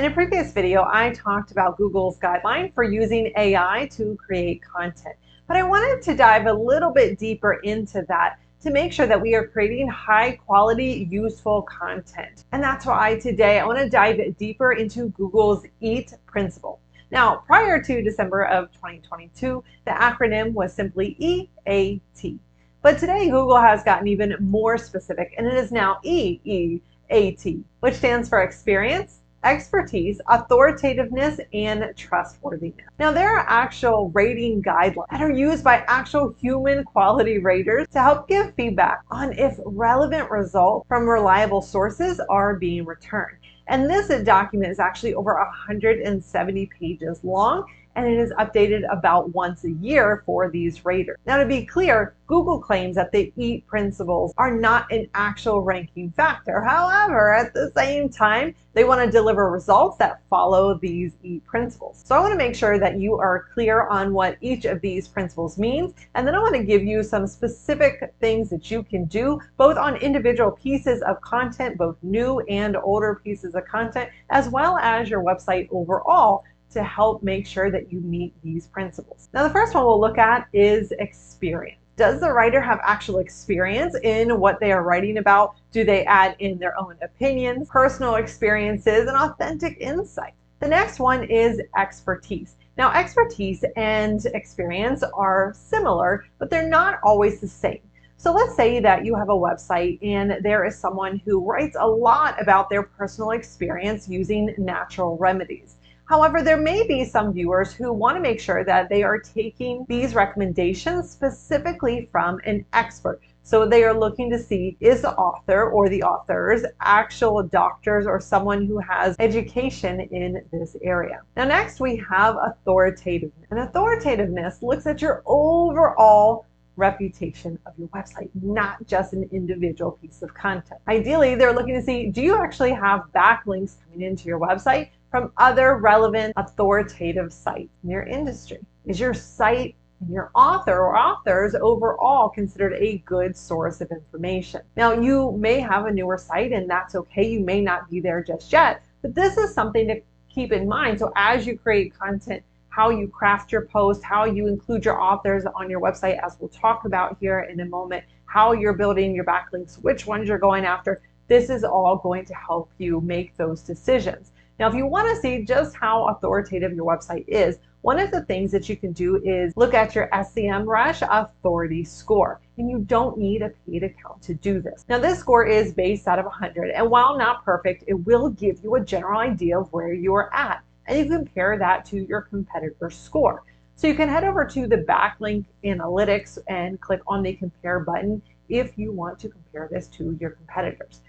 In a previous video, I talked about Google's guideline for using AI to create content, but I wanted to dive a little bit deeper into that to make sure that we are creating high quality, useful content. And that's why today I want to dive deeper into Google's EAT principle. Now, prior to December of 2022, the acronym was simply EAT. But today, Google has gotten even more specific, and it is now EEAT, which stands for experience, expertise, authoritativeness, and trustworthiness. Now, there are actual rating guidelines that are used by actual human quality raters to help give feedback on if relevant results from reliable sources are being returned. And this document is actually over 170 pages long, and it is updated about once a year for these raters. Now, to be clear, Google claims that the EAT principles are not an actual ranking factor. However, at the same time, they want to deliver results that follow these EAT principles. So I want to make sure that you are clear on what each of these principles means, and then I want to give you some specific things that you can do both on individual pieces of content, both new and older pieces of content, as well as your website overall, to help make sure that you meet these principles. Now, the first one we'll look at is experience. Does the writer have actual experience in what they are writing about? Do they add in their own opinions, personal experiences, and authentic insight? The next one is expertise. Now, expertise and experience are similar, but they're not always the same. So let's say that you have a website and there is someone who writes a lot about their personal experience using natural remedies. However, there may be some viewers who want to make sure that they are taking these recommendations specifically from an expert. So they are looking to see, is the author or the authors actual doctors or someone who has education in this area. Now, next we have authoritativeness. And authoritativeness looks at your overall reputation of your website, not just an individual piece of content. Ideally, they're looking to see, do you actually have backlinks coming into your website from other relevant authoritative sites in your industry? Is your site and your author or authors overall considered a good source of information? Now, you may have a newer site and that's okay. You may not be there just yet, but this is something to keep in mind. So as you create content, how you craft your post, how you include your authors on your website, as we'll talk about here in a moment, how you're building your backlinks, which ones you're going after, this is all going to help you make those decisions. Now, if you want to see just how authoritative your website is, one of the things that you can do is look at your SEMrush authority score. And you don't need a paid account to do this. Now, this score is based out of 100. And while not perfect, it will give you a general idea of where you're at. And you compare that to your competitor's score. So you can head over to the backlink analytics and click on the compare button if you want to compare this to your competitors.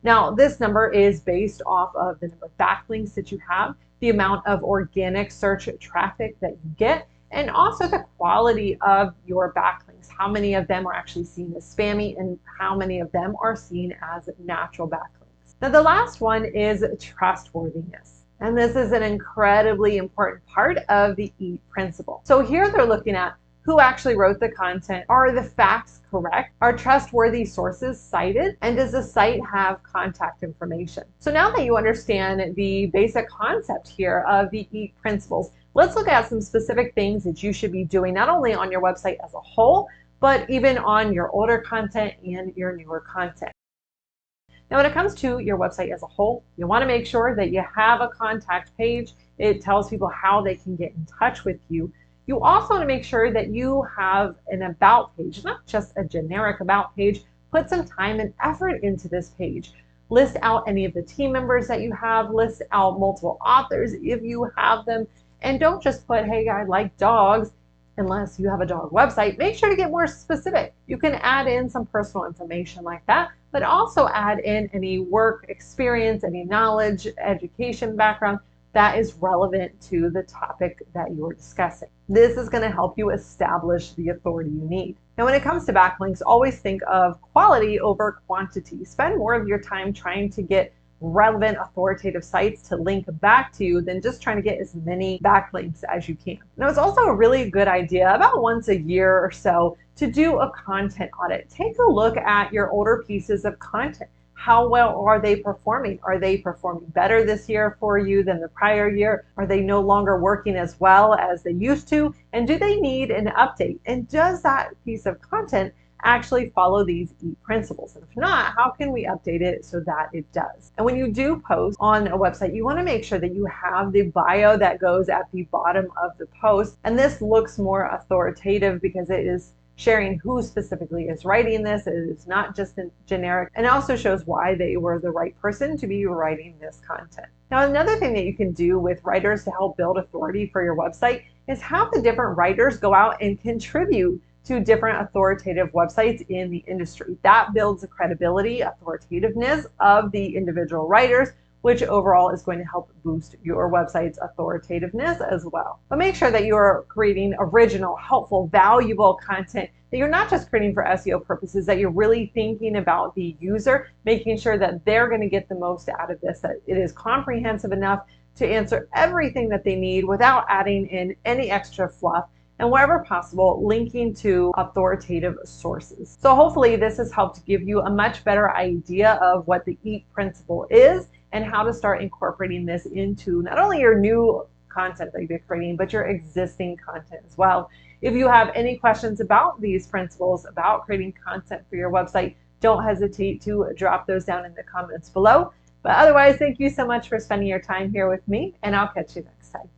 Now, this number is based off of the number of backlinks that you have, the amount of organic search traffic that you get, and also the quality of your backlinks. How many of them are actually seen as spammy and how many of them are seen as natural backlinks. Now, the last one is trustworthiness. And this is an incredibly important part of the EAT principle. So here they're looking at who actually wrote the content. Are the facts correct? Are trustworthy sources cited? And does the site have contact information? So now that you understand the basic concept here of the EAT principles, let's look at some specific things that you should be doing, not only on your website as a whole, but even on your older content and your newer content. Now, when it comes to your website as a whole, you want to make sure that you have a contact page. It tells people how they can get in touch with you. You also want to make sure that you have an about page, not just a generic about page. Put some time and effort into this page. List out any of the team members that you have. List out multiple authors if you have them. And don't just put, hey, I like dogs, unless you have a dog website. Make sure to get more specific. You can add in some personal information like that, but also add in any work experience, any knowledge, education background that is relevant to the topic that you're discussing. This is going to help you establish the authority you need. Now, when it comes to backlinks, always think of quality over quantity. Spend more of your time trying to get relevant authoritative sites to link back to you than just trying to get as many backlinks as you can. Now, it's also a really good idea about once a year or so to do a content audit. Take a look at your older pieces of content. How well are they performing? Are they performing better this year for you than the prior year? Are they no longer working as well as they used to? And do they need an update? And does that piece of content actually follow these EAT principles? And if not, how can we update it so that it does? And when you do post on a website, you want to make sure that you have the bio that goes at the bottom of the post. And this looks more authoritative because it is sharing who specifically is writing this. It is not just generic, and also shows why they were the right person to be writing this content. Now, another thing that you can do with writers to help build authority for your website is have the different writers go out and contribute to different authoritative websites in the industry. That builds the credibility, authoritativeness of the individual writers, which overall is going to help boost your website's authoritativeness as well. But make sure that you're creating original, helpful, valuable content, that you're not just creating for SEO purposes, that you're really thinking about the user, making sure that they're going to get the most out of this, that it is comprehensive enough to answer everything that they need without adding in any extra fluff, and wherever possible, linking to authoritative sources. So hopefully this has helped give you a much better idea of what the EAT principle is and how to start incorporating this into not only your new content that you're creating, but your existing content as well. If you have any questions about these principles, about creating content for your website, don't hesitate to drop those down in the comments below. But otherwise, thank you so much for spending your time here with me, and I'll catch you next time.